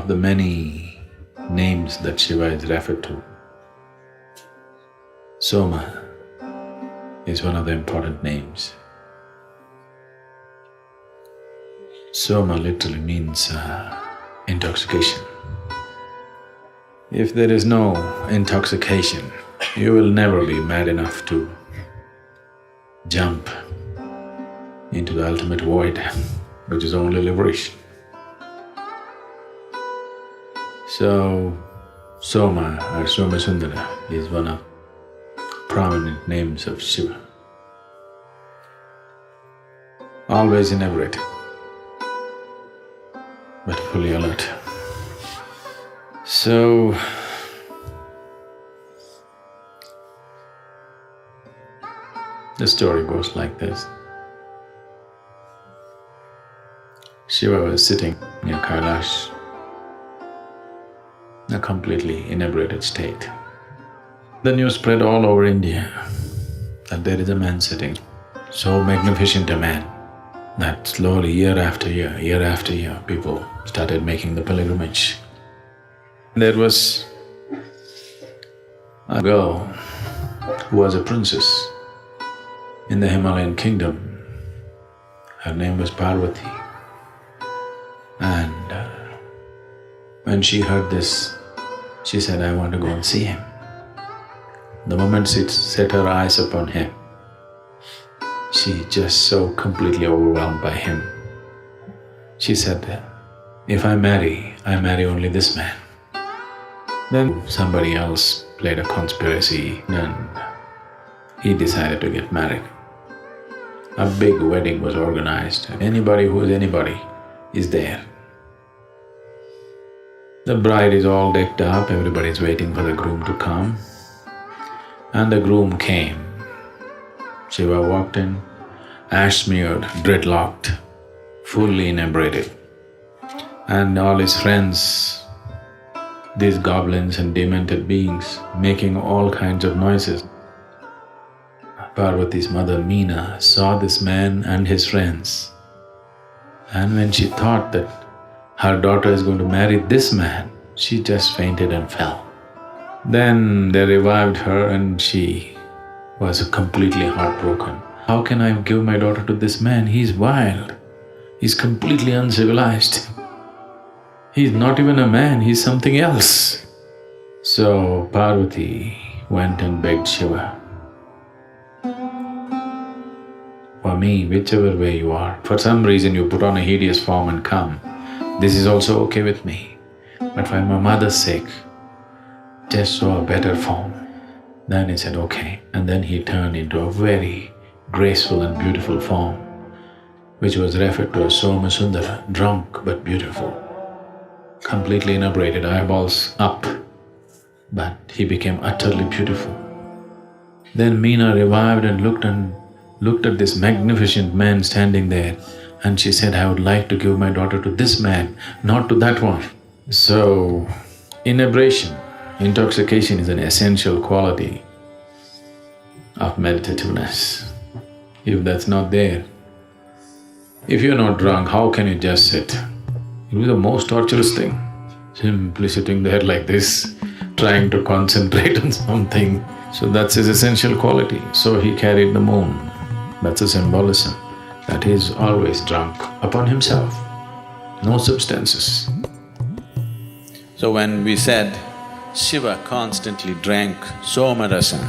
the many names that Shiva is referred to. Soma is one of the important names. Soma literally means intoxication. If there is no intoxication, you will never be mad enough to jump into the ultimate void, which is only liberation. So, Soma or Somasundara is one of prominent names of Shiva. Always inebriated, but fully alert. So, the story goes like this. Shiva was sitting near Kailash in a completely inebriated state. The news spread all over India that there is a man sitting, so magnificent a man that slowly year after year, people started making the pilgrimage. There was a girl who was a princess in the Himalayan kingdom. Her name was Parvati. And when she heard this, she said, I want to go and see him. The moment she set her eyes upon him, she just so completely overwhelmed by him. She said, if I marry only this man. Then somebody else played a conspiracy and he decided to get married. A big wedding was organized. Anybody who is anybody is there. The bride is all decked up, everybody is waiting for the groom to come. And the groom came. Shiva walked in, ash-smeared, dreadlocked, fully inebriated. And all his friends, these goblins and demented beings, making all kinds of noises. Parvati's mother Meena saw this man and his friends, and when she thought that her daughter is going to marry this man, she just fainted and fell. Then they revived her and she was completely heartbroken. How can I give my daughter to this man? He's wild, he's completely uncivilized. He's not even a man, he's something else. So Parvati went and begged Shiva, for me, whichever way you are, for some reason you put on a hideous form and come, this is also okay with me. But for my mother's sake, just show a better form. Then he said, okay. And then he turned into a very graceful and beautiful form, which was referred to as Somasundara, drunk but beautiful, completely inebriated, eyeballs up, but he became utterly beautiful. Then Meena revived and looked at this magnificent man standing there, and she said, I would like to give my daughter to this man, not to that one. So, inebriation, intoxication is an essential quality of meditativeness. If that's not there, if you're not drunk, how can you just sit? It will be the most torturous thing, simply sitting there like this, trying to concentrate on something. So that's his essential quality. So he carried the moon. That's a symbolism, that he is always drunk upon himself, no substances. So when we said Shiva constantly drank Somarasa,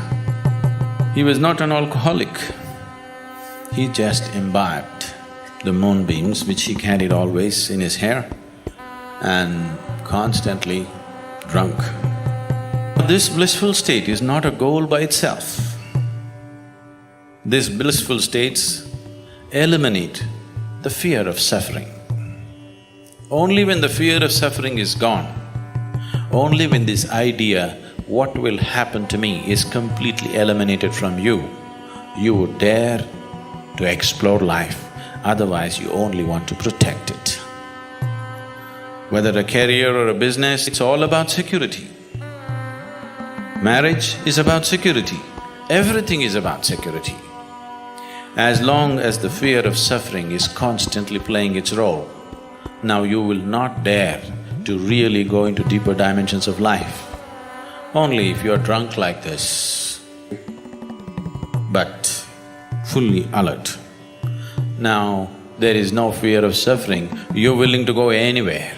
he was not an alcoholic. He just imbibed the moonbeams which he carried always in his hair and constantly drunk. This blissful state is not a goal by itself. These blissful states eliminate the fear of suffering. Only when the fear of suffering is gone, only when this idea, what will happen to me, is completely eliminated from you, you would dare to explore life. Otherwise, you only want to protect it. Whether a career or a business, it's all about security. Marriage is about security. Everything is about security. As long as the fear of suffering is constantly playing its role, now you will not dare to really go into deeper dimensions of life. Only if you're drunk like this, but fully alert. Now, there is no fear of suffering, you're willing to go anywhere.